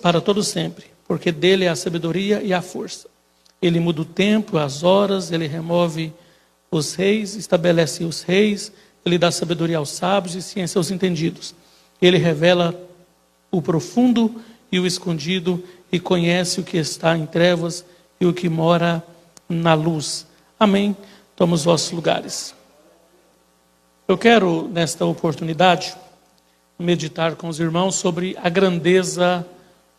para todo sempre, porque dele é a sabedoria e a força. Ele muda o tempo, as horas, ele remove os reis, estabelece os reis, ele dá sabedoria aos sábios e ciência aos entendidos. Ele revela o profundo e o escondido e conhece o que está em trevas e o que mora na luz. Amém. Toma os vossos lugares. Eu quero, nesta oportunidade, meditar com os irmãos sobre a grandeza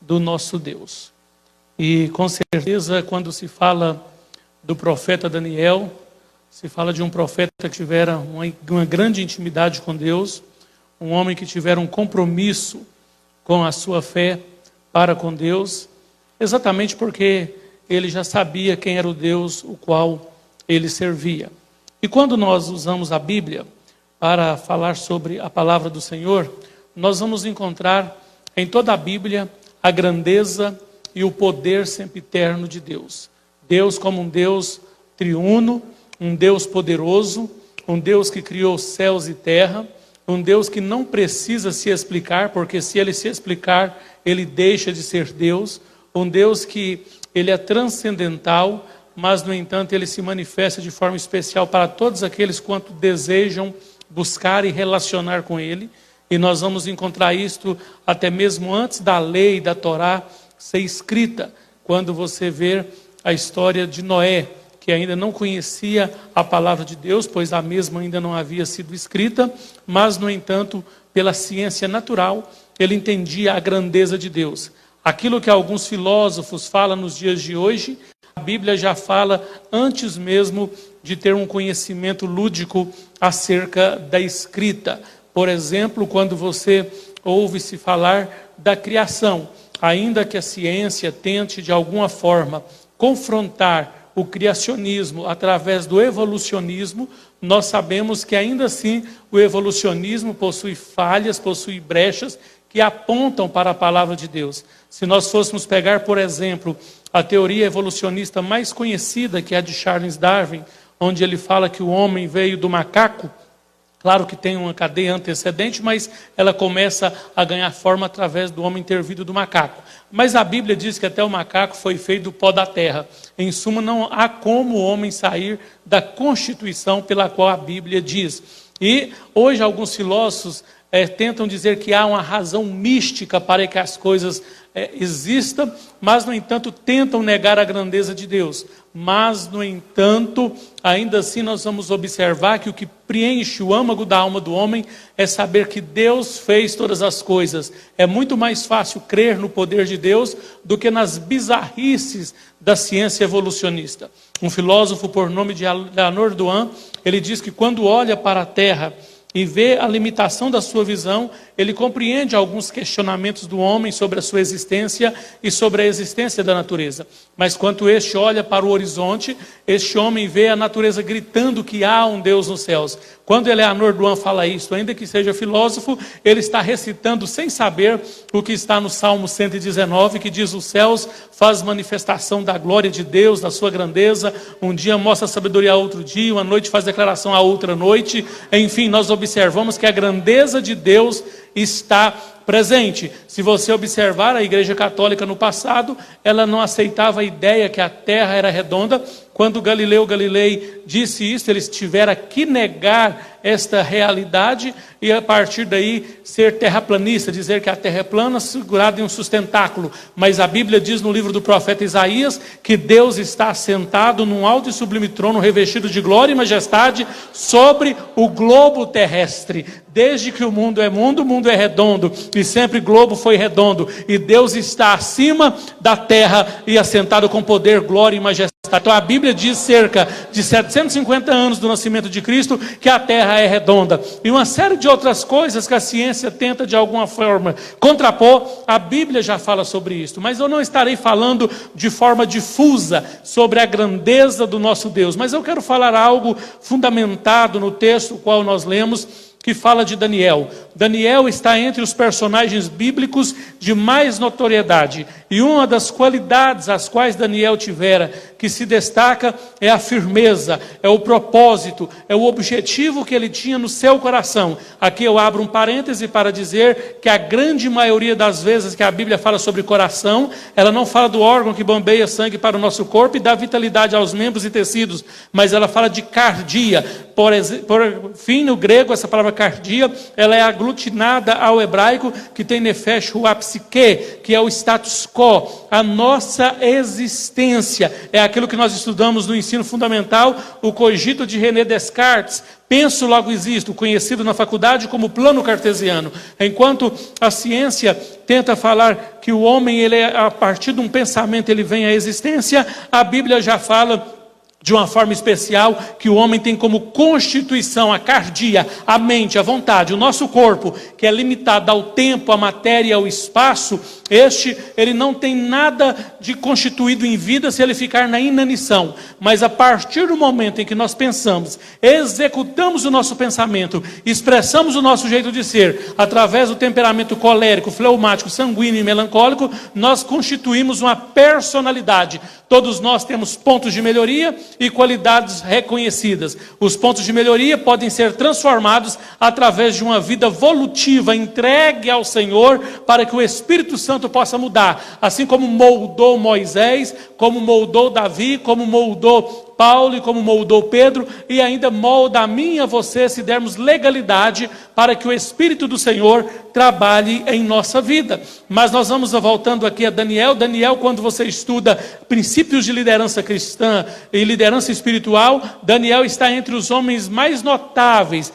do nosso Deus. E com certeza, quando se fala do profeta Daniel, se fala de um profeta que tivera uma grande intimidade com Deus, um homem que tivera um compromisso com a sua fé para com Deus, exatamente porque ele já sabia quem era o Deus o qual ele servia. E quando nós usamos a Bíblia para falar sobre a palavra do Senhor, nós vamos encontrar em toda a Bíblia a grandeza e o poder sempiterno de Deus. Deus como um Deus triuno, um Deus poderoso, um Deus que criou céus e terra, um Deus que não precisa se explicar, porque se ele se explicar, ele deixa de ser Deus, um Deus que ele é transcendental, mas no entanto ele se manifesta de forma especial para todos aqueles quanto desejam buscar e relacionar com ele. E nós vamos encontrar isto até mesmo antes da lei da Torá ser escrita, quando você vê a história de Noé, que ainda não conhecia a palavra de Deus, pois a mesma ainda não havia sido escrita, mas, no entanto, pela ciência natural, ele entendia a grandeza de Deus. Aquilo que alguns filósofos falam nos dias de hoje, a Bíblia já fala antes mesmo de ter um conhecimento lúdico acerca da escrita. Por exemplo, quando você ouve-se falar da criação, ainda que a ciência tente de alguma forma confrontar o criacionismo através do evolucionismo, nós sabemos que ainda assim o evolucionismo possui falhas, possui brechas que apontam para a palavra de Deus. Se nós fôssemos pegar, por exemplo, a teoria evolucionista mais conhecida, que é a de Charles Darwin, onde ele fala que o homem veio do macaco, claro que tem uma cadeia antecedente, mas ela começa a ganhar forma através do homem ter vindo do macaco. Mas a Bíblia diz que até o macaco foi feito do pó da terra. Em suma, não há como o homem sair da constituição pela qual a Bíblia diz. E hoje alguns filósofos tentam dizer que há uma razão mística para que as coisas existam, mas, no entanto, tentam negar a grandeza de Deus. Mas, no entanto, ainda assim nós vamos observar que o que preenche o âmago da alma do homem é saber que Deus fez todas as coisas. É muito mais fácil crer no poder de Deus do que nas bizarrices da ciência evolucionista. Um filósofo por nome de Leonard Duhan, ele diz que quando olha para a Terra e vê a limitação da sua visão, ele compreende alguns questionamentos do homem sobre a sua existência e sobre a existência da natureza. Mas quando este olha para o horizonte, este homem vê a natureza gritando que há um Deus nos céus. Quando Leonard Duhan fala isso, ainda que seja filósofo, ele está recitando sem saber o que está no Salmo 119, que diz: os céus faz manifestação da glória de Deus, da sua grandeza, um dia mostra a sabedoria a outro dia, uma noite faz declaração a outra noite. Enfim, nós observamos que a grandeza de Deus está presente. Se você observar a Igreja Católica no passado, ela não aceitava a ideia que a Terra era redonda. Quando Galileu Galilei disse isso, eles tiveram que negar esta realidade e a partir daí ser terraplanista, dizer que a Terra é plana segurada em um sustentáculo. Mas a Bíblia diz no livro do profeta Isaías que Deus está sentado num alto e sublime trono revestido de glória e majestade sobre o globo terrestre. Desde que o mundo é redondo e sempre globo foi redondo e Deus está acima da terra e assentado com poder, glória e majestade. Então a Bíblia diz cerca de 750 anos do nascimento de Cristo que a terra é redonda. E uma série de outras coisas que a ciência tenta de alguma forma contrapor, a Bíblia já fala sobre isso. Mas eu não estarei falando de forma difusa sobre a grandeza do nosso Deus. Mas eu quero falar algo fundamentado no texto qual nós lemos, que fala de Daniel. Daniel está entre os personagens bíblicos de mais notoriedade. E uma das qualidades as quais Daniel tivera, que se destaca, é a firmeza, é o propósito, é o objetivo que ele tinha no seu coração. Aqui eu abro um parêntese para dizer que a grande maioria das vezes que a Bíblia fala sobre coração, ela não fala do órgão que bombeia sangue para o nosso corpo e dá vitalidade aos membros e tecidos, mas ela fala de cardia. Por fim, no grego, essa palavra cardia, ela é aglutinada ao hebraico, que tem nefesh hu psique, que é o status quo, a nossa existência. É aquilo que nós estudamos no ensino fundamental, o cogito de René Descartes, penso logo existo, conhecido na faculdade como plano cartesiano. Enquanto a ciência tenta falar que o homem, ele a partir de um pensamento, ele vem à existência, a Bíblia já fala de uma forma especial, que o homem tem como constituição a cardia, a mente, a vontade, o nosso corpo, que é limitado ao tempo, à matéria e ao espaço. Ele não tem nada de constituído em vida se ele ficar na inanição. Mas a partir do momento em que nós pensamos, executamos o nosso pensamento, expressamos o nosso jeito de ser, através do temperamento colérico, fleumático, sanguíneo e melancólico, nós constituímos uma personalidade. Todos nós temos pontos de melhoria e qualidades reconhecidas. Os pontos de melhoria podem ser transformados através de uma vida volutiva, entregue ao Senhor, para que o Espírito Santo possa mudar. Assim como moldou Moisés, como moldou Davi, como moldou Paulo e como moldou Pedro, e ainda molda a mim e a você, se dermos legalidade para que o Espírito do Senhor trabalhe em nossa vida. Mas nós vamos voltando aqui a Daniel. Daniel, quando você estuda princípios de liderança cristã e liderança espiritual, Daniel está entre os homens mais notáveis,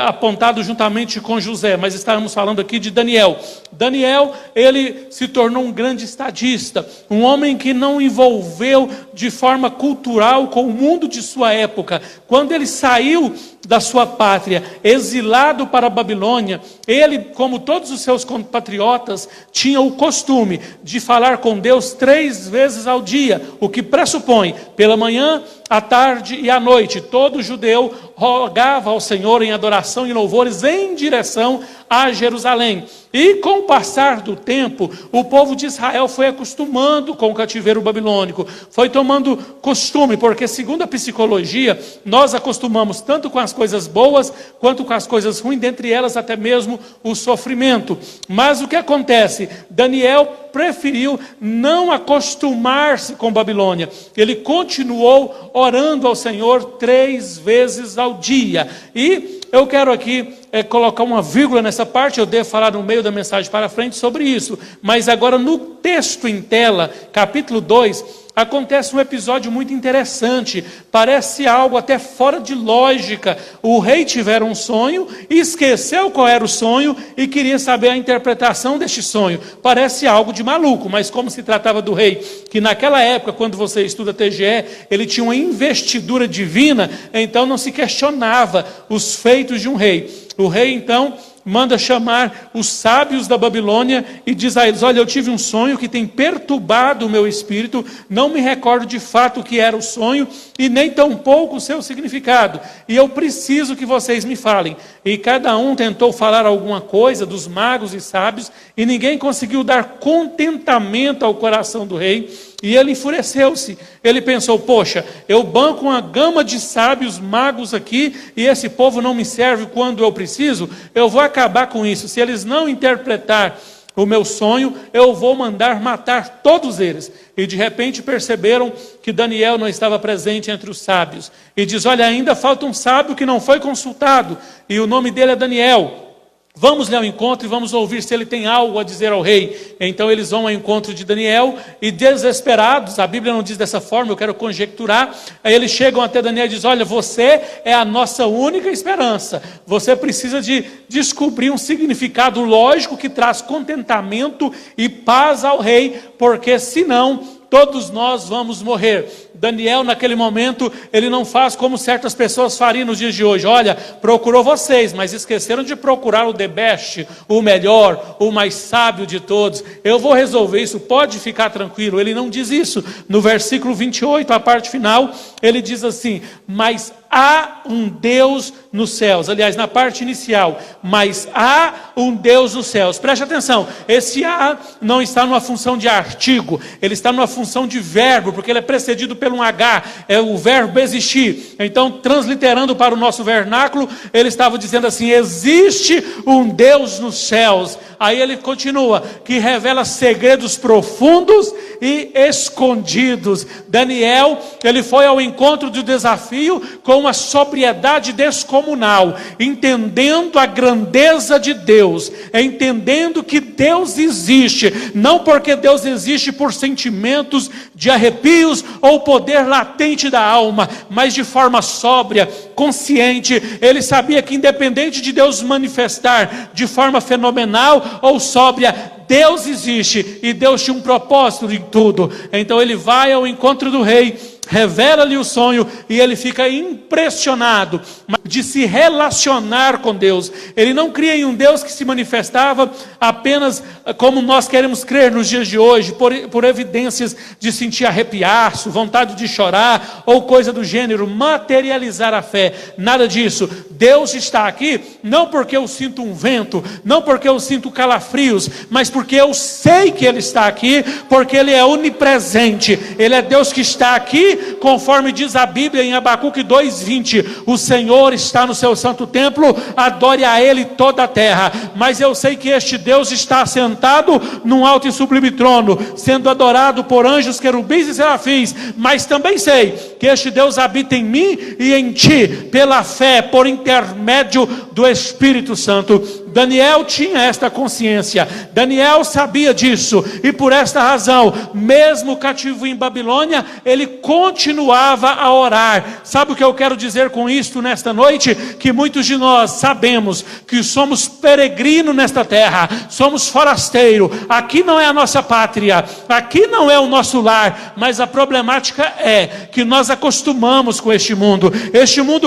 apontado juntamente com José, mas estamos falando aqui de Daniel. Daniel, ele se tornou um grande estadista, um homem que não envolveu de forma cultural com o mundo de sua época. Quando ele saiu da sua pátria, exilado para a Babilônia, ele, como todos os seus compatriotas, tinha o costume de falar com Deus 3 vezes ao dia, o que pressupõe, pela manhã, à tarde e à noite, todo judeu rogava ao Senhor em adoração e louvores em direção a Jerusalém. E com o passar do tempo, o povo de Israel foi acostumando com o cativeiro babilônico, foi tomando costume, porque segundo a psicologia, nós acostumamos tanto com as coisas boas, quanto com as coisas ruins, dentre elas até mesmo o sofrimento. Mas o que acontece? Daniel preferiu não acostumar-se com Babilônia. Ele continuou orando ao Senhor 3 vezes ao dia. E eu quero aqui colocar uma vírgula nessa parte, eu devo falar no meio da mensagem para frente sobre isso. Mas agora no texto em tela, capítulo 2, acontece um episódio muito interessante. Parece algo até fora de lógica. O rei tivera um sonho, esqueceu qual era o sonho e queria saber a interpretação deste sonho. Parece algo de maluco, mas como se tratava do rei, que naquela época, quando você estuda TGE, ele tinha uma investidura divina, então não se questionava os feitos de um rei. O rei, então, manda chamar os sábios da Babilônia e diz a eles: olha, eu tive um sonho que tem perturbado o meu espírito, não me recordo de fato o que era o sonho e nem tampouco o seu significado, e eu preciso que vocês me falem. E cada um tentou falar alguma coisa dos magos e sábios e ninguém conseguiu dar contentamento ao coração do rei. E ele enfureceu-se. Ele pensou: poxa, eu banco uma gama de sábios, magos aqui, e esse povo não me serve quando eu preciso. Eu vou acabar com isso. Se eles não interpretar o meu sonho, eu vou mandar matar todos eles. E de repente perceberam que Daniel não estava presente entre os sábios. E diz: olha, ainda falta um sábio que não foi consultado, e o nome dele é Daniel. Vamos-lhe ao encontro e vamos ouvir se ele tem algo a dizer ao rei. Então eles vão ao encontro de Daniel e, desesperados, a Bíblia não diz dessa forma, eu quero conjecturar, aí eles chegam até Daniel e dizem: olha, você é a nossa única esperança. Você precisa de descobrir um significado lógico que traz contentamento e paz ao rei, porque senão todos nós vamos morrer. Daniel, naquele momento, ele não faz como certas pessoas fariam nos dias de hoje. Olha, procurou vocês, mas esqueceram de procurar o the best, o melhor, o mais sábio de todos. Eu vou resolver isso, pode ficar tranquilo. Ele não diz isso. No versículo 28, a parte final, ele diz assim: mas há um Deus nos céus. Aliás, na parte inicial, mas há um Deus nos céus. Preste atenção, esse há não está numa função de artigo, ele está numa função de verbo, porque ele é precedido por um H, é o verbo existir. Então, transliterando para o nosso vernáculo, ele estava dizendo assim: existe um Deus nos céus. Aí ele continua, que revela segredos profundos e escondidos. Daniel, ele foi ao encontro do desafio com uma sobriedade descomunal, entendendo a grandeza de Deus, entendendo que Deus existe, não porque Deus existe por sentimentos de arrepios ou poder latente da alma, mas de forma sóbria, consciente. Ele sabia que independente de Deus manifestar de forma fenomenal ou sóbria, Deus existe e Deus tinha um propósito em tudo. Então ele vai ao encontro do rei, revela-lhe o sonho e ele fica impressionado de se relacionar com Deus. Ele não cria em um Deus que se manifestava apenas como nós queremos crer nos dias de hoje, por evidências de sentir arrepiar-se, vontade de chorar ou coisa do gênero, materializar a fé. Nada disso. Deus está aqui não porque eu sinto um vento, não porque eu sinto calafrios, mas porque eu sei que Ele está aqui, porque Ele é onipresente. Ele é Deus que está aqui, conforme diz a Bíblia em Abacuque 2:20, o Senhor está no seu santo templo, adore a Ele toda a terra. Mas eu sei que este Deus está sentado num alto e sublime trono, sendo adorado por anjos, querubins e serafins. Mas também sei que este Deus habita em mim e em ti, pela fé, por intermédio do Espírito Santo. Daniel tinha esta consciência, Daniel sabia disso, e por esta razão, mesmo cativo em Babilônia, ele continuava a orar. Sabe o que eu quero dizer com isto nesta noite? Que muitos de nós sabemos que somos peregrinos nesta terra, somos forasteiro, aqui não é a nossa pátria, aqui não é o nosso lar, mas a problemática é que nós acostumamos com este mundo,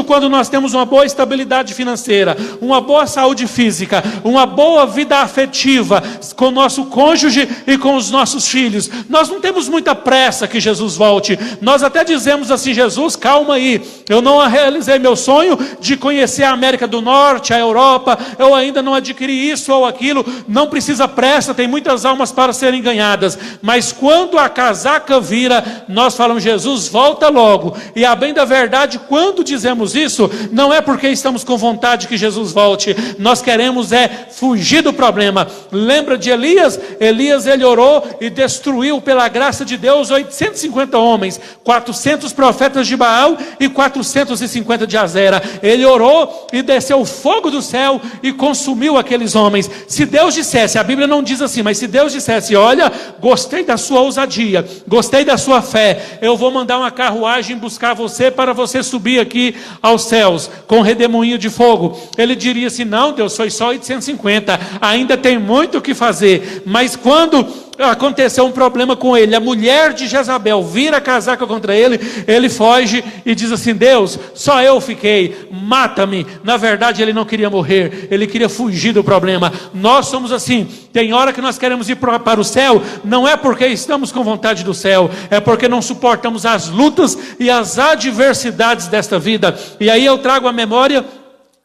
quando nós temos uma boa estabilidade financeira, uma boa saúde física, uma boa vida afetiva com o nosso cônjuge e com os nossos filhos, nós não temos muita pressa que Jesus volte. Nós até dizemos assim: Jesus, calma aí, eu não realizei meu sonho de conhecer a América do Norte, a Europa, eu ainda não adquiri isso ou aquilo, não precisa pressa, tem muitas almas para serem ganhadas. Mas quando a casaca vira, nós falamos: Jesus, volta logo. E a bem da verdade, quando dizemos isso, não é porque estamos com vontade que Jesus volte, nós queremos fugir do problema. Lembra de Elias? Elias, ele orou e destruiu pela graça de Deus 850 homens, 400 profetas de Baal e 450 de Azera. Ele orou e desceu fogo do céu e consumiu aqueles homens. Se Deus dissesse, a Bíblia não diz assim, mas se Deus dissesse: olha, gostei da sua ousadia, gostei da sua fé, eu vou mandar uma carruagem buscar você para você subir aqui aos céus com redemoinho de fogo, ele diria assim: não, Deus, foi só 850, ainda tem muito o que fazer. Mas quando aconteceu um problema com ele, a mulher de Jezabel vira a casaca contra ele, ele foge e diz assim: Deus, só eu fiquei, mata-me. Na verdade ele não queria morrer, ele queria fugir do problema. Nós somos assim, tem hora que nós queremos ir para o céu, não é porque estamos com vontade do céu, é porque não suportamos as lutas e as adversidades desta vida. E aí eu trago à memória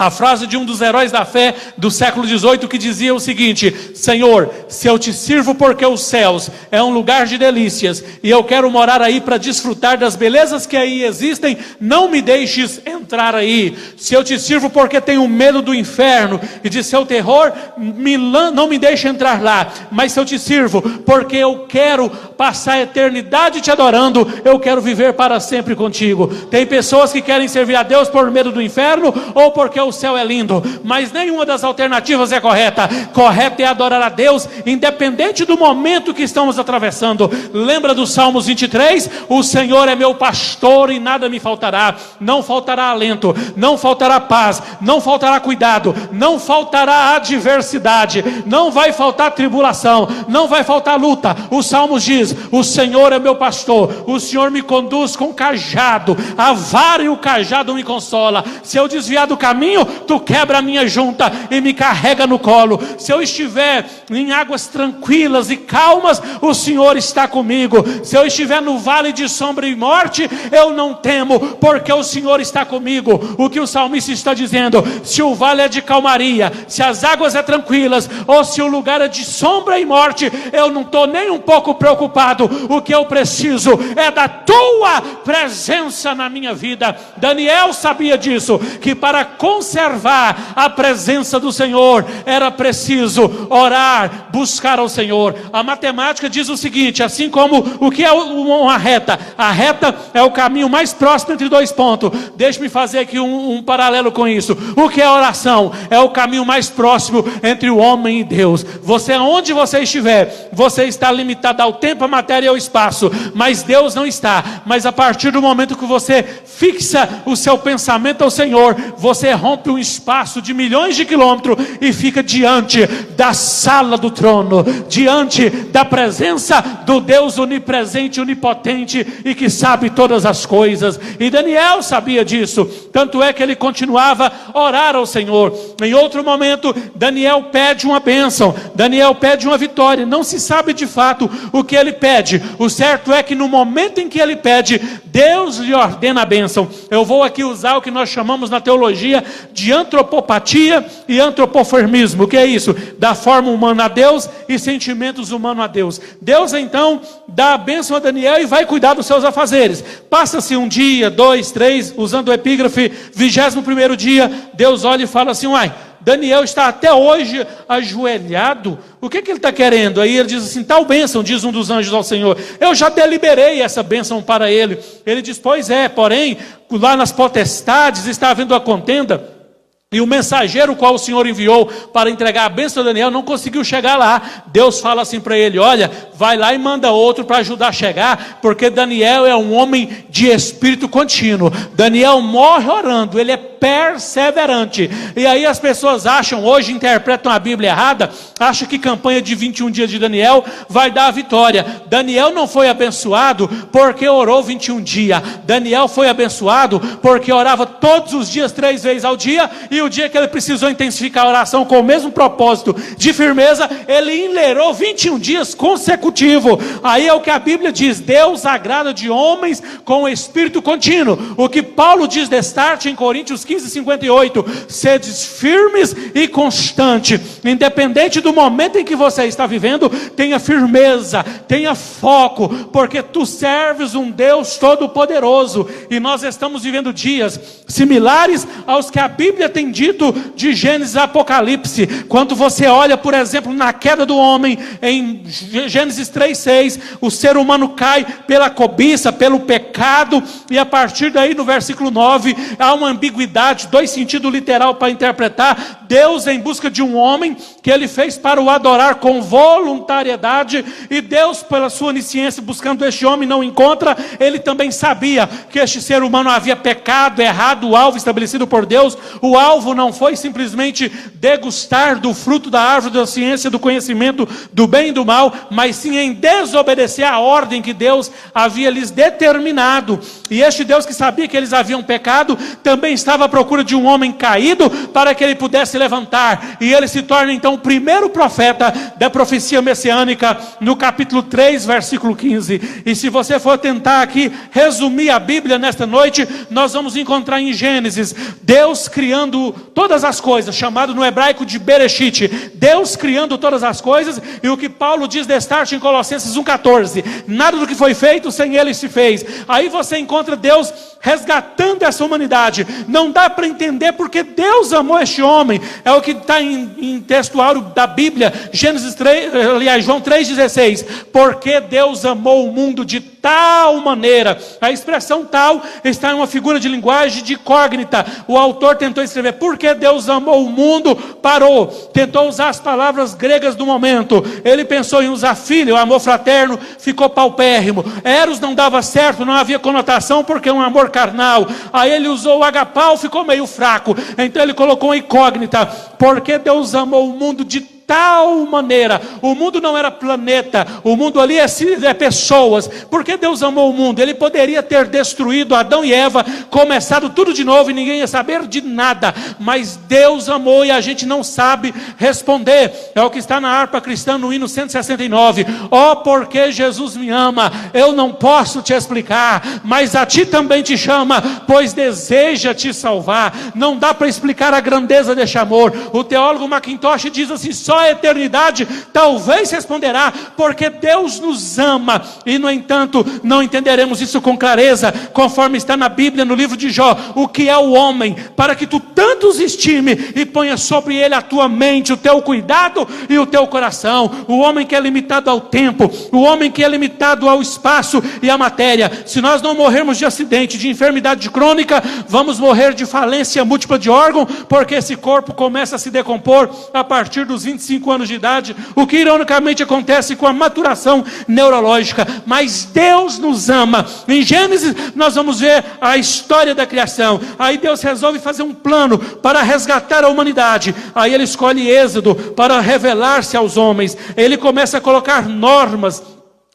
a frase de um dos heróis da fé do século XVIII, que dizia o seguinte: Senhor, se eu te sirvo porque os céus é um lugar de delícias, e eu quero morar aí para desfrutar das belezas que aí existem, não me deixes entrar aí. Se eu te sirvo porque tenho medo do inferno e de seu terror, não me deixe entrar lá. Mas se eu te sirvo porque eu quero passar a eternidade te adorando, eu quero viver para sempre contigo. Tem pessoas que querem servir a Deus por medo do inferno ou porque o céu é lindo, mas nenhuma das alternativas é correta. Correto é adorar a Deus independente do momento que estamos atravessando. Lembra do Salmos 23? O Senhor é meu pastor e nada me faltará. Não faltará alento, não faltará paz, não faltará cuidado, não faltará adversidade, não vai faltar tribulação, não vai faltar luta. O Salmos diz: o Senhor é meu pastor, o Senhor me conduz com cajado, a vara e o cajado me consola. Se eu desviar do caminho, caminho, tu quebra a minha junta e me carrega no colo. Se eu estiver em águas tranquilas e calmas, o Senhor está comigo. Se eu estiver no vale de sombra e morte, eu não temo, porque o Senhor está comigo. O que o salmista está dizendo: se o vale é de calmaria, se as águas é tranquilas, ou se o lugar é de sombra e morte, eu não estou nem um pouco preocupado. O que eu preciso é da tua presença na minha vida. Daniel sabia disso, que para conservar a presença do Senhor era preciso orar, buscar ao Senhor. A matemática diz o seguinte: assim como o que é uma reta, a reta é o caminho mais próximo entre dois pontos. Deixe-me fazer aqui um paralelo com isso. O que é oração? É o caminho mais próximo entre o homem e Deus. Você, onde você estiver, você está limitado ao tempo, à matéria e ao espaço, mas Deus não está. Mas a partir do momento que você fixa o seu pensamento ao Senhor, você rompe um espaço de milhões de quilômetros e fica diante da sala do trono, diante da presença do Deus onipresente, onipotente e que sabe todas as coisas. E Daniel sabia disso, tanto é que ele continuava a orar ao Senhor. Em outro momento, Daniel pede uma bênção, Daniel pede uma vitória. Não se sabe de fato o que ele pede. O certo é que no momento em que ele pede, Deus lhe ordena a bênção. Eu vou aqui usar o que nós chamamos na teologia de antropopatia e antropoformismo. O que é isso? Da forma humana a Deus e sentimentos humanos a Deus. Deus então dá a bênção a Daniel e vai cuidar dos seus afazeres. Passa-se um dia, 2, 3, usando o epígrafe, 21º dia, Deus olha e fala assim: uai, Daniel está até hoje ajoelhado, o que ele está querendo? Aí ele diz assim: tal bênção, diz um dos anjos ao Senhor, eu já deliberei essa bênção para ele. Ele diz: pois é, porém, lá nas potestades está havendo a contenda, e o mensageiro qual o Senhor enviou para entregar a bênção a Daniel não conseguiu chegar lá. Deus fala assim para ele: olha, vai lá e manda outro para ajudar a chegar, porque Daniel é um homem de espírito contínuo. Daniel morre orando, ele é perseverante. E aí as pessoas acham, hoje interpretam a Bíblia errada, acham que campanha de 21 dias de Daniel vai dar a vitória. Daniel não foi abençoado porque orou 21 dias. Daniel foi abençoado porque orava todos os dias, 3 vezes ao dia, e o dia que ele precisou intensificar a oração com o mesmo propósito de firmeza, ele enlerou 21 dias consecutivos. Aí é o que a Bíblia diz: Deus agrada de homens com espírito contínuo. O que Paulo diz destarte em Coríntios 15:58, sedes firmes e constantes, independente do momento em que você está vivendo, tenha firmeza, tenha foco, porque tu serves um Deus todo-poderoso. E nós estamos vivendo dias similares aos que a Bíblia tem dito de Gênesis a Apocalipse. Quando você olha, por exemplo, na queda do homem, em Gênesis 3:6, o ser humano cai pela cobiça, pelo pecado, e a partir daí no versículo 9, há uma ambiguidade, 2 sentidos literal para interpretar. Deus em busca de um homem que ele fez para o adorar com voluntariedade, e Deus pela sua onisciência buscando este homem não encontra. Ele também sabia que este ser humano havia pecado, errado o alvo estabelecido por Deus. O alvo não foi simplesmente degustar do fruto da árvore da ciência do conhecimento do bem e do mal, mas sim em desobedecer a ordem que Deus havia lhes determinado. E este Deus que sabia que eles haviam pecado, também estava à procura de um homem caído para que ele pudesse levantar. E ele se torna então o primeiro profeta da profecia messiânica no capítulo 3, versículo 15. E se você for tentar aqui resumir a Bíblia nesta noite, nós vamos encontrar em Gênesis Deus criando todas as coisas, chamado no hebraico de Bereshit, Deus criando todas as coisas. E o que Paulo diz destarte em Colossenses 1,14, nada do que foi feito sem ele se fez. Aí você encontra Deus resgatando essa humanidade. Não dá para entender porque Deus amou este homem. É o que está em textuário da Bíblia, Gênesis 3, aliás, João 3,16. Porque Deus amou o mundo de tal maneira. A expressão tal está em uma figura de linguagem de incógnita. O autor tentou escrever porque Deus amou o mundo, parou, tentou usar as palavras gregas do momento. Ele pensou em usar filho, amor fraterno, ficou paupérrimo. Eros não dava certo, não havia conotação porque é um amor carnal. Aí ele usou o agapau, ficou meio fraco. Então ele colocou uma incógnita, porque Deus amou o mundo de tal maneira. O mundo não era planeta, o mundo ali é pessoas. Porque Deus amou o mundo. Ele poderia ter destruído Adão e Eva, começado tudo de novo e ninguém ia saber de nada. Mas Deus amou e a gente não sabe responder. É o que está na harpa cristã no hino 169. Ó, porque Jesus me ama, eu não posso te explicar, mas a ti também te chama, pois deseja te salvar. Não dá para explicar a grandeza deste amor. O teólogo Mackintosh diz assim: só a eternidade talvez responderá, porque Deus nos ama. E no entanto, não entenderemos isso com clareza, conforme está na Bíblia, no livro de Jó. O que é o homem, para que tu tanto os estime e ponha sobre ele a tua mente, o teu cuidado e o teu coração. O homem que é limitado ao tempo, o homem que é limitado ao espaço e à matéria. Se nós não morrermos de acidente, de enfermidade crônica, vamos morrer de falência múltipla de órgão, porque esse corpo começa a se decompor a partir dos 25 anos de idade, o que ironicamente acontece com a maturação neurológica. Mas Deus nos ama. Em Gênesis nós vamos ver a história da criação. Aí Deus resolve fazer um plano para resgatar a humanidade. Aí ele escolhe Êxodo para revelar-se aos homens. Ele começa a colocar normas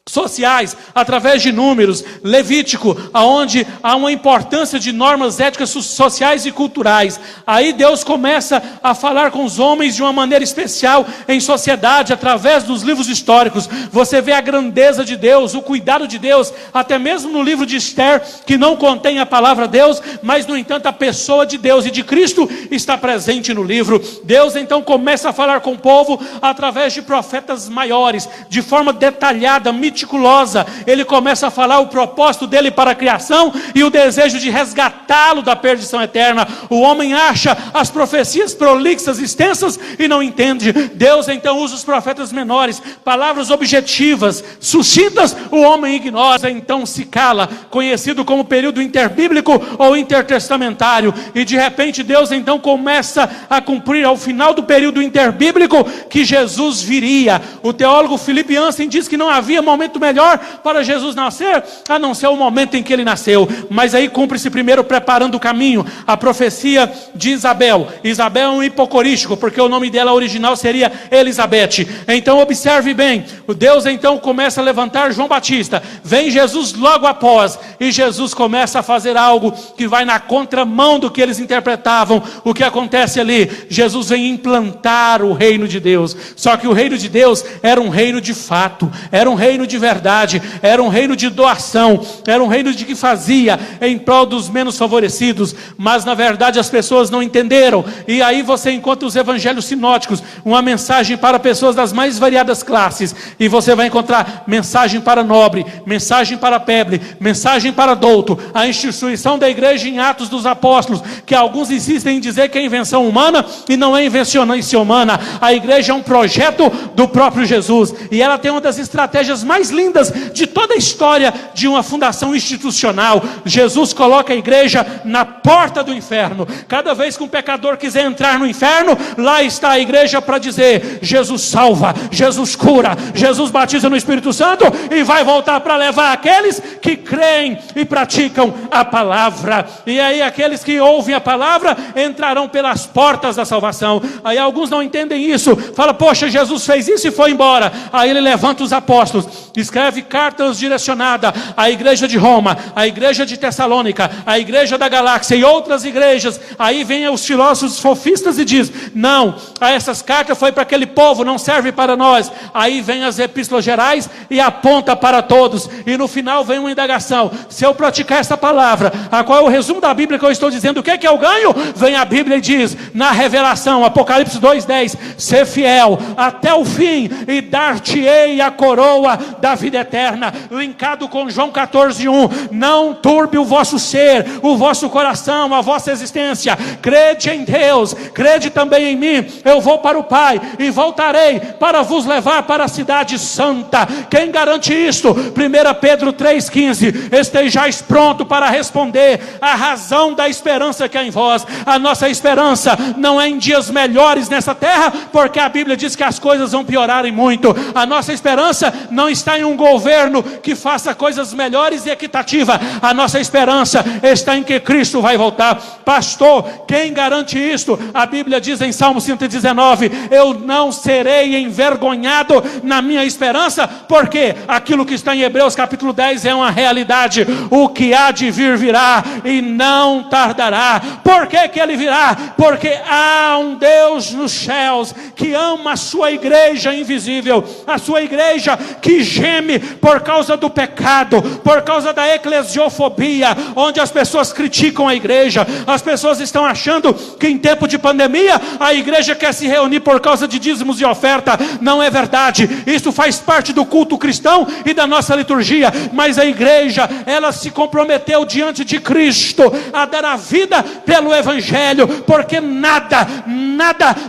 sociais, através de Números, Levítico, aonde há uma importância de normas éticas, sociais e culturais. Aí Deus começa a falar com os homens de uma maneira especial em sociedade, através dos livros históricos. Você vê a grandeza de Deus, o cuidado de Deus, até mesmo no livro de Esther, que não contém a palavra Deus, mas no entanto a pessoa de Deus e de Cristo está presente no livro. Deus então começa a falar com o povo através de profetas maiores, de forma detalhada, meticulosa. Ele começa a falar o propósito dele para a criação e o desejo de resgatá-lo da perdição eterna. O homem acha as profecias prolixas, extensas e não entende. Deus então usa os profetas menores, palavras objetivas, sucintas, o homem ignora, então se cala, conhecido como período interbíblico ou intertestamentário. E de repente Deus então começa a cumprir ao final do período interbíblico que Jesus viria. O teólogo Philip Yancey diz que não havia momento melhor para Jesus nascer, a não ser o momento em que ele nasceu. Mas aí cumpre-se primeiro preparando o caminho. A profecia de Isabel. Isabel é um hipocorístico, porque o nome dela original seria Elizabeth. Então observe bem, o Deus então começa a levantar João Batista. Vem Jesus logo após, e Jesus começa a fazer algo que vai na contramão do que eles interpretavam. O que acontece ali? Jesus vem implantar o reino de Deus. Só que o reino de Deus era um reino de fato, era um reino de verdade, era um reino de doação, era um reino de que fazia em prol dos menos favorecidos. Mas na verdade as pessoas não entenderam. E aí você encontra os evangelhos sinóticos, uma mensagem para pessoas das mais variadas classes, e você vai encontrar mensagem para nobre, mensagem para peble, mensagem para douto. A instituição da igreja em Atos dos Apóstolos, que alguns insistem em dizer que é invenção humana, e não é invenção humana. A igreja é um projeto do próprio Jesus, e ela tem uma das estratégias mais lindas de toda a história de uma fundação institucional. Jesus coloca a igreja na porta do inferno. Cada vez que um pecador quiser entrar no inferno, lá está a igreja para dizer: Jesus salva, Jesus cura, Jesus batiza no Espírito Santo e vai voltar para levar aqueles que creem e praticam a palavra. E aí aqueles que ouvem a palavra entrarão pelas portas da salvação. Aí alguns não entendem isso, fala: poxa, Jesus fez isso e foi embora. Aí ele levanta os apóstolos, escreve cartas direcionadas à igreja de Roma, à igreja de Tessalônica, à igreja da Galáxia e outras igrejas. Aí vem os filósofos sofistas e diz: não, essas cartas foi para aquele povo, não serve para nós. Aí vem as epístolas gerais e aponta para todos. E no final vem uma indagação: se eu praticar essa palavra, a qual é o resumo da Bíblia que eu estou dizendo, o que é que eu ganho? Vem a Bíblia e diz na revelação, Apocalipse 2:10: ser fiel até o fim e dar-te-ei a coroa da vida eterna. Linkado com João 14:1: não turbe o vosso ser, o vosso coração, a vossa existência. Crede em Deus, crede também em mim. Eu vou para o Pai e voltarei para vos levar para a cidade santa. Quem garante isto? 1 Pedro 3,15: estejais pronto para responder a razão da esperança que há em vós. A nossa esperança não é em dias melhores nessa terra, porque a Bíblia diz que as coisas vão piorar e muito. A nossa esperança não está está em um governo que faça coisas melhores e equitativas. A nossa esperança está em que Cristo vai voltar. Pastor, quem garante isto? A Bíblia diz em Salmo 119, eu não serei envergonhado na minha esperança, porque aquilo que está em Hebreus capítulo 10 é uma realidade. O que há de vir virá e não tardará. Por que que ele virá? Porque há um Deus nos céus que ama a sua igreja invisível, a sua igreja que geme por causa do pecado, por causa da eclesiofobia, onde as pessoas criticam a igreja. As pessoas estão achando que em tempo de pandemia a igreja quer se reunir por causa de dízimos e oferta. Não é verdade. Isso faz parte do culto cristão e da nossa liturgia, mas a igreja, ela se comprometeu diante de Cristo a dar a vida pelo evangelho, porque nada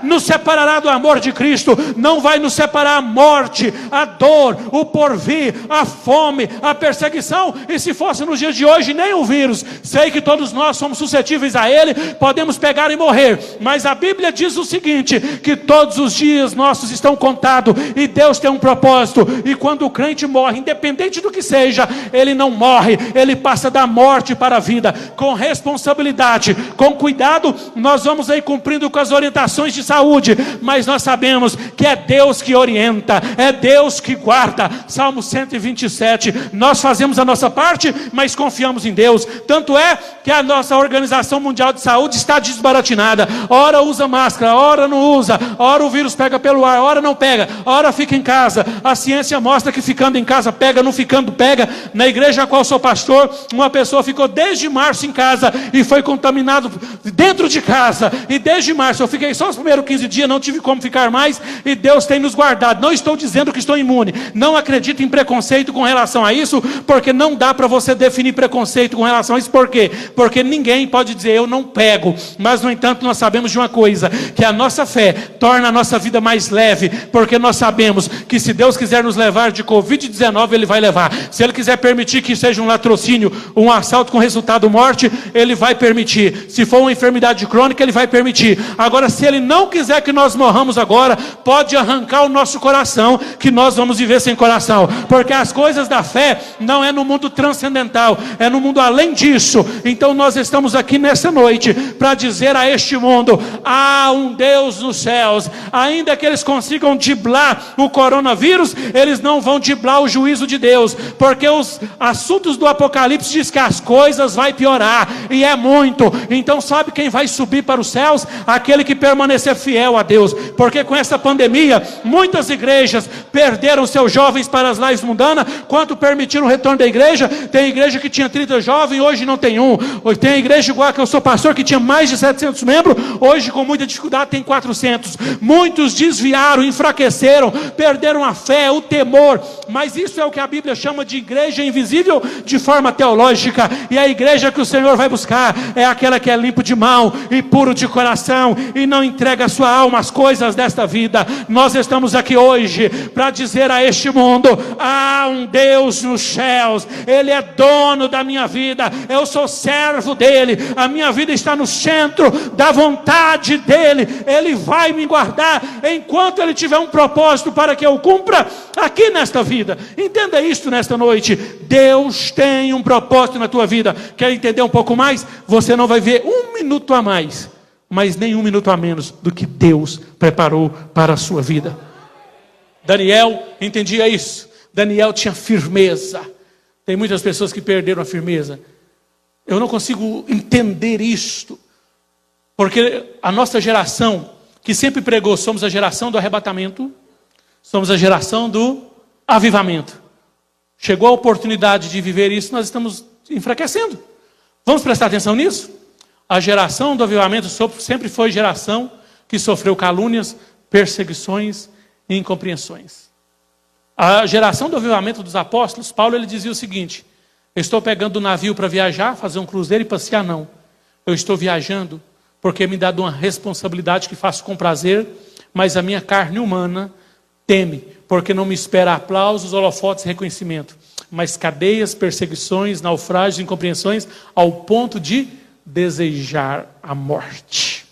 nos separará do amor de Cristo. Não vai nos separar a morte, a dor, o porvir, a fome, a perseguição. E se fosse nos dias de hoje, nem o vírus. Sei que todos nós somos suscetíveis a ele, podemos pegar e morrer, mas a Bíblia diz o seguinte, que todos os dias nossos estão contados, e Deus tem um propósito. E quando o crente morre, independente do que seja, ele não morre, ele passa da morte para a vida, com responsabilidade, com cuidado. Nós vamos aí cumprindo com as orientações de saúde, mas nós sabemos que é Deus que orienta, é Deus que guarda. Salmo 127, nós fazemos a nossa parte, mas confiamos em Deus. Tanto é que a nossa Organização Mundial de Saúde está desbaratinada. Ora usa máscara, ora não usa, ora o vírus pega pelo ar, ora não pega, ora fica em casa. A ciência mostra que ficando em casa pega, não ficando pega. Na igreja a qual sou pastor, uma pessoa ficou desde março em casa e foi contaminado dentro de casa, e desde março eu fiquei só os primeiros 15 dias, não tive como ficar mais, e Deus tem nos guardado. Não estou dizendo que estou imune, não acredito em preconceito com relação a isso, porque não dá para você definir preconceito com relação a isso. Por quê? Porque ninguém pode dizer eu não pego, mas no entanto nós sabemos de uma coisa, que a nossa fé torna a nossa vida mais leve, porque nós sabemos que se Deus quiser nos levar de Covid-19, Ele vai levar. Se Ele quiser permitir que seja um latrocínio, um assalto com resultado morte, Ele vai permitir. Se for uma enfermidade crônica, Ele vai permitir. Agora, se Ele não quiser que nós morramos agora, pode arrancar o nosso coração, que nós vamos viver sem coração, porque as coisas da fé não é no mundo transcendental, é no mundo além disso. Então nós estamos aqui nessa noite para dizer a este mundo, há um Deus nos céus. Ainda que eles consigam driblar o coronavírus, eles não vão driblar o juízo de Deus, porque os assuntos do Apocalipse diz que as coisas vai piorar, e é muito. Então sabe quem vai subir para os céus? Aquele que permanecer fiel a Deus, porque com essa pandemia, muitas igrejas perderam seus jovens para as lives mundanas. Quanto permitiram o retorno da igreja? Tem igreja que tinha 30 jovens, hoje não tem um. Tem igreja igual a que eu sou pastor, que tinha mais de 700 membros, hoje com muita dificuldade tem 400. Muitos desviaram, enfraqueceram, perderam a fé, o temor. Mas isso é o que a Bíblia chama de igreja invisível de forma teológica. E a igreja que o Senhor vai buscar é aquela que é limpo de mão e puro de coração, e não entrega a sua alma às coisas desta vida. Nós estamos aqui hoje para dizer a este mundo, há um Deus nos céus, Ele é dono da minha vida, eu sou servo dEle, a minha vida está no centro da vontade dEle. Ele vai me guardar enquanto Ele tiver um propósito para que eu cumpra aqui nesta vida. Entenda isto nesta noite. Deus tem um propósito na tua vida. Quer entender um pouco mais? Você não vai ver um minuto a mais, mas nem um minuto a menos do que Deus preparou para a sua vida. Daniel entendia isso. Daniel tinha firmeza. Tem muitas pessoas que perderam a firmeza. Eu não consigo entender isto, porque a nossa geração, que sempre pregou, somos a geração do arrebatamento, somos a geração do avivamento. Chegou a oportunidade de viver isso, nós estamos enfraquecendo. Vamos prestar atenção nisso? A geração do avivamento sempre foi geração que sofreu calúnias, perseguições e incompreensões. A geração do avivamento dos apóstolos, Paulo ele dizia o seguinte: eu estou pegando um navio para viajar, fazer um cruzeiro e passear, não. Eu estou viajando porque me dá uma responsabilidade que faço com prazer, mas a minha carne humana teme, porque não me espera aplausos, holofotes e reconhecimento, mas cadeias, perseguições, naufrágios, incompreensões, ao ponto de desejar a morte.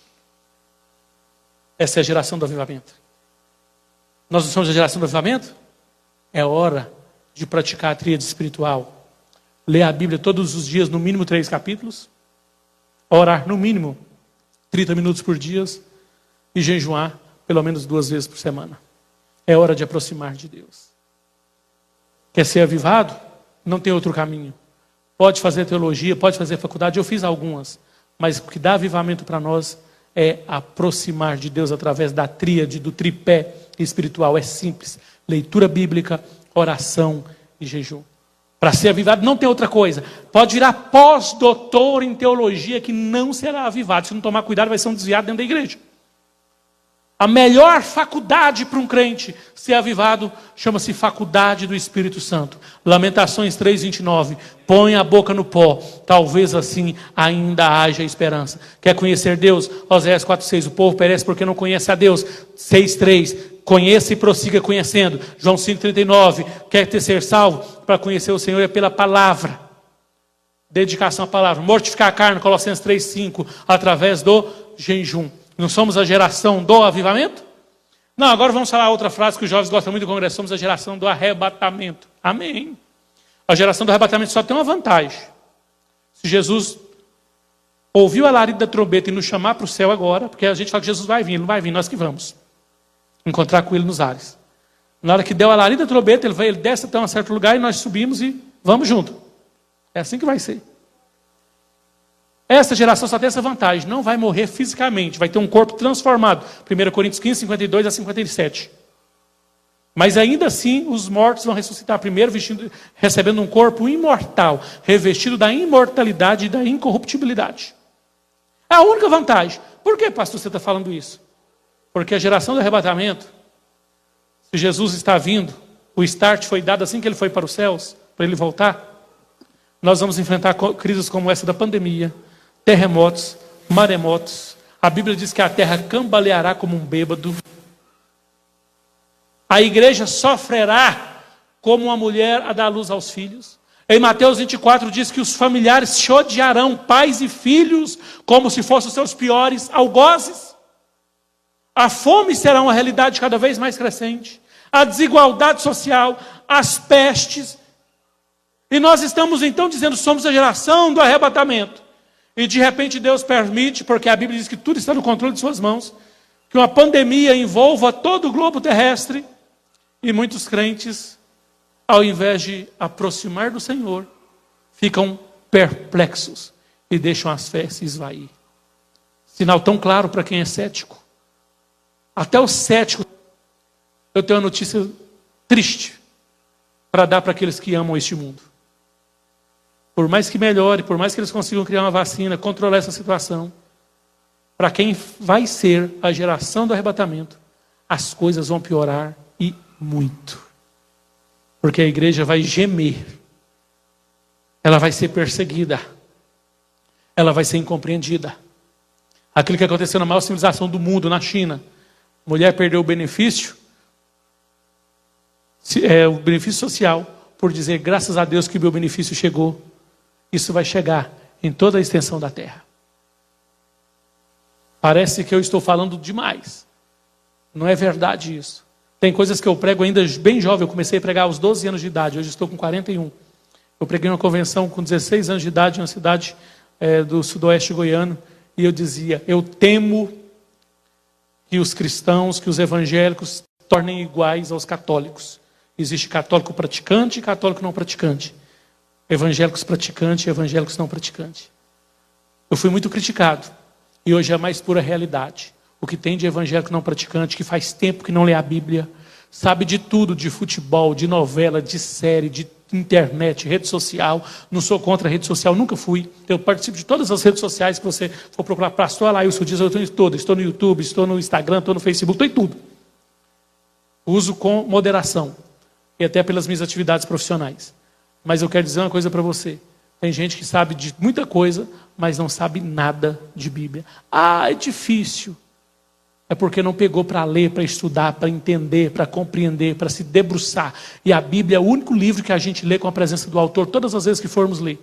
Essa é a geração do avivamento. Nós não somos a geração do avivamento? É hora de praticar a tríade espiritual? Ler a Bíblia todos os dias, no mínimo 3 capítulos. Orar, no mínimo, 30 minutos por dia. E jejuar, pelo menos 2 vezes por semana. É hora de aproximar de Deus. Quer ser avivado? Não tem outro caminho. Pode fazer teologia, pode fazer faculdade. Eu fiz algumas. Mas o que dá avivamento para nós é aproximar de Deus através da tríade, do tripé espiritual. É simples. Leitura bíblica, oração e jejum. Para ser avivado não tem outra coisa. Pode virar pós-doutor em teologia que não será avivado. Se não tomar cuidado vai ser um desviado dentro da igreja. A melhor faculdade para um crente ser avivado chama-se faculdade do Espírito Santo. Lamentações 3:29. Põe a boca no pó, talvez assim ainda haja esperança. Quer conhecer Deus? Oséias 4:6. O povo perece porque não conhece a Deus. 6:3. Conheça e prossiga conhecendo. João 5:39. Quer ter ser salvo? Para conhecer o Senhor é pela palavra. Dedicação à palavra. Mortificar a carne, Colossenses 3:5. Através do jejum. Não somos a geração do avivamento? Não, agora vamos falar outra frase que os jovens gostam muito do congresso. Somos a geração do arrebatamento. Amém. A geração do arrebatamento só tem uma vantagem. Se Jesus ouviu a larida da trombeta e nos chamar para o céu agora, porque a gente fala que Jesus vai vir, ele não vai vir, nós que vamos encontrar com ele nos ares. Na hora que deu a larida da trombeta, ele desce até um certo lugar e nós subimos e vamos junto. É assim que vai ser. Essa geração só tem essa vantagem, não vai morrer fisicamente, vai ter um corpo transformado. 1 Coríntios 15, 52 a 57. Mas ainda assim, os mortos vão ressuscitar primeiro, recebendo um corpo imortal, revestido da imortalidade e da incorruptibilidade. É a única vantagem. Por que, pastor, você está falando isso? Porque a geração do arrebatamento, se Jesus está vindo, o start foi dado assim que ele foi para os céus, para ele voltar, nós vamos enfrentar crises como essa da pandemia, terremotos, maremotos. A Bíblia diz que a terra cambaleará como um bêbado. A igreja sofrerá como uma mulher a dar luz aos filhos. Em Mateus 24 diz que os familiares se odiarão, pais e filhos, como se fossem os seus piores algozes. A fome será uma realidade cada vez mais crescente. A desigualdade social, as pestes. E nós estamos então dizendo, somos a geração do arrebatamento. E de repente Deus permite, porque a Bíblia diz que tudo está no controle de suas mãos, que uma pandemia envolva todo o globo terrestre e muitos crentes, ao invés de aproximar do Senhor, ficam perplexos e deixam as fés se esvair. Sinal tão claro para quem é cético. Até o cético, eu tenho uma notícia triste para dar para aqueles que amam este mundo. Por mais que melhore, por mais que eles consigam criar uma vacina, controlar essa situação, para quem vai ser a geração do arrebatamento, as coisas vão piorar e muito. Porque a igreja vai gemer, ela vai ser perseguida, ela vai ser incompreendida. Aquilo que aconteceu na maior civilização do mundo, na China, a mulher perdeu o benefício social, por dizer, graças a Deus que o meu benefício chegou. Isso vai chegar em toda a extensão da terra. Parece que eu estou falando demais. Não é verdade isso. Tem coisas que eu prego ainda bem jovem. Eu comecei a pregar aos 12 anos de idade. Hoje estou com 41. Eu preguei uma convenção com 16 anos de idade, em uma cidade do sudoeste goiano. E eu dizia, eu temo que os cristãos, que os evangélicos tornem iguais aos católicos. Existe católico praticante e católico não praticante. Evangélicos praticantes e evangélicos não praticantes. Eu fui muito criticado. E hoje é a mais pura realidade. O que tem de evangélico não praticante, que faz tempo que não lê a Bíblia, sabe de tudo, de futebol, de novela, de série, de internet, rede social. Não sou contra a rede social, nunca fui. Eu participo de todas as redes sociais que você for procurar. Pastor Alailson diz, eu estou em todas. Estou no YouTube, estou no Instagram, estou no Facebook, estou em tudo. Uso com moderação. E até pelas minhas atividades profissionais. Mas eu quero dizer uma coisa para você. Tem gente que sabe de muita coisa, mas não sabe nada de Bíblia. Ah, é difícil. É porque não pegou para ler, para estudar, para entender, para compreender, para se debruçar. E a Bíblia é o único livro que a gente lê com a presença do autor todas as vezes que formos ler.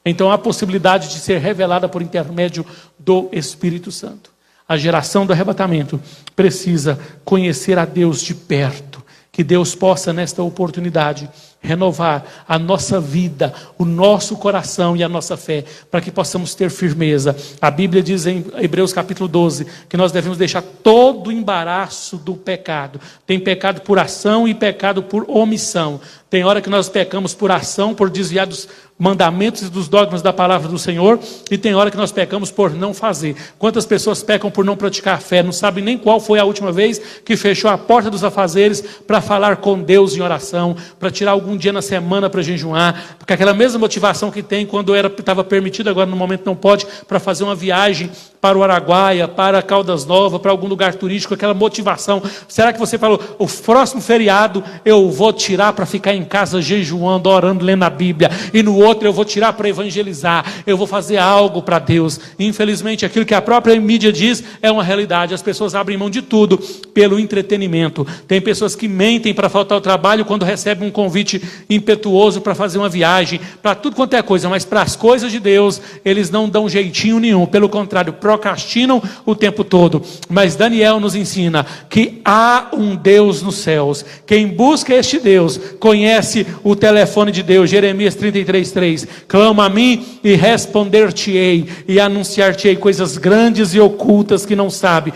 Então há a possibilidade de ser revelada por intermédio do Espírito Santo. A geração do arrebatamento precisa conhecer a Deus de perto Que Deus possa, nesta oportunidade, renovar a nossa vida, o nosso coração e a nossa fé, para que possamos ter firmeza. A Bíblia diz em Hebreus capítulo 12, que nós devemos deixar todo o embaraço do pecado. Tem pecado por ação e pecado por omissão. Tem hora que nós pecamos por ação, por desviar dos mandamentos e dos dogmas da palavra do Senhor, e tem hora que nós pecamos por não fazer. Quantas pessoas pecam por não praticar a fé, não sabem nem qual foi a última vez que fechou a porta dos afazeres para falar com Deus em oração, para tirar algum dia na semana para jejuar, porque aquela mesma motivação que tem quando estava permitido, agora no momento não pode, para fazer uma viagem para o Araguaia, para Caldas Novas, para algum lugar turístico, aquela motivação. Será que você falou, o próximo feriado eu vou tirar para ficar em casa jejuando, orando, lendo a Bíblia, e no outro eu vou tirar para evangelizar, eu vou fazer algo para Deus? Infelizmente, aquilo que a própria mídia diz é uma realidade. As pessoas abrem mão de tudo pelo entretenimento. Tem pessoas que mentem para faltar ao trabalho quando recebem um convite impetuoso para fazer uma viagem, para tudo quanto é coisa, mas para as coisas de Deus, eles não dão jeitinho nenhum, pelo contrário, procrastinam o tempo todo. Mas Daniel nos ensina que há um Deus nos céus. Quem busca este Deus, conhece o telefone de Deus. Jeremias 33:3. Clama a mim e responder-te-ei, e anunciar-te-ei coisas grandes e ocultas que não sabe.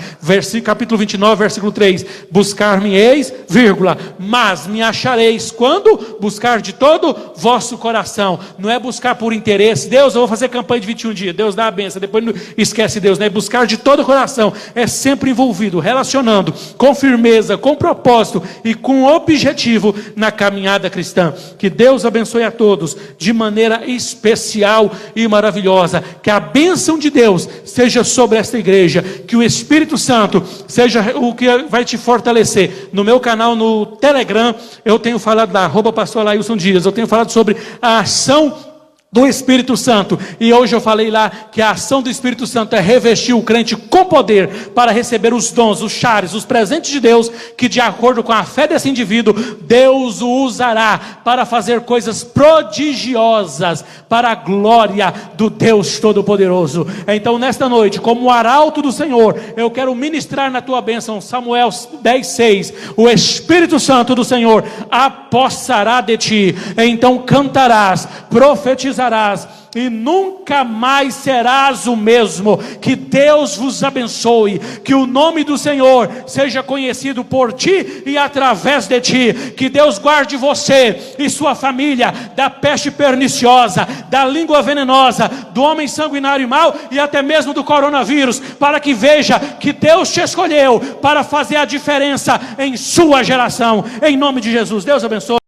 Capítulo 29, versículo 3. Buscar-me-eis, mas me achareis quando buscar de todo vosso coração. Não é buscar por interesse. Deus, eu vou fazer campanha de 21 dias. Deus dá a benção, depois não esquece Deus, né? Buscar de todo o coração. É sempre envolvido, relacionando com firmeza, com propósito e com objetivo na caminhada cristã. Que Deus abençoe a todos de maneira especial e maravilhosa. Que a bênção de Deus seja sobre esta igreja. Que o Espírito Santo seja o que vai te fortalecer. No meu canal no Telegram, eu tenho falado lá, @pastor Lailson Dias, eu tenho falado sobre a ação do Espírito Santo, e hoje eu falei lá que a ação do Espírito Santo é revestir o crente com poder para receber os dons, os chares, os presentes de Deus, que de acordo com a fé desse indivíduo, Deus o usará para fazer coisas prodigiosas para a glória do Deus Todo-Poderoso. Então nesta noite, como arauto do Senhor, eu quero ministrar na tua bênção, Samuel 10:6, o Espírito Santo do Senhor apossará de ti, então cantarás, profetizarás, e nunca mais serás o mesmo. Que Deus vos abençoe, que o nome do Senhor seja conhecido por ti e através de ti. Que Deus guarde você e sua família da peste perniciosa, da língua venenosa, do homem sanguinário e mau, e até mesmo do coronavírus, para que veja que Deus te escolheu para fazer a diferença em sua geração, em nome de Jesus. Deus abençoe.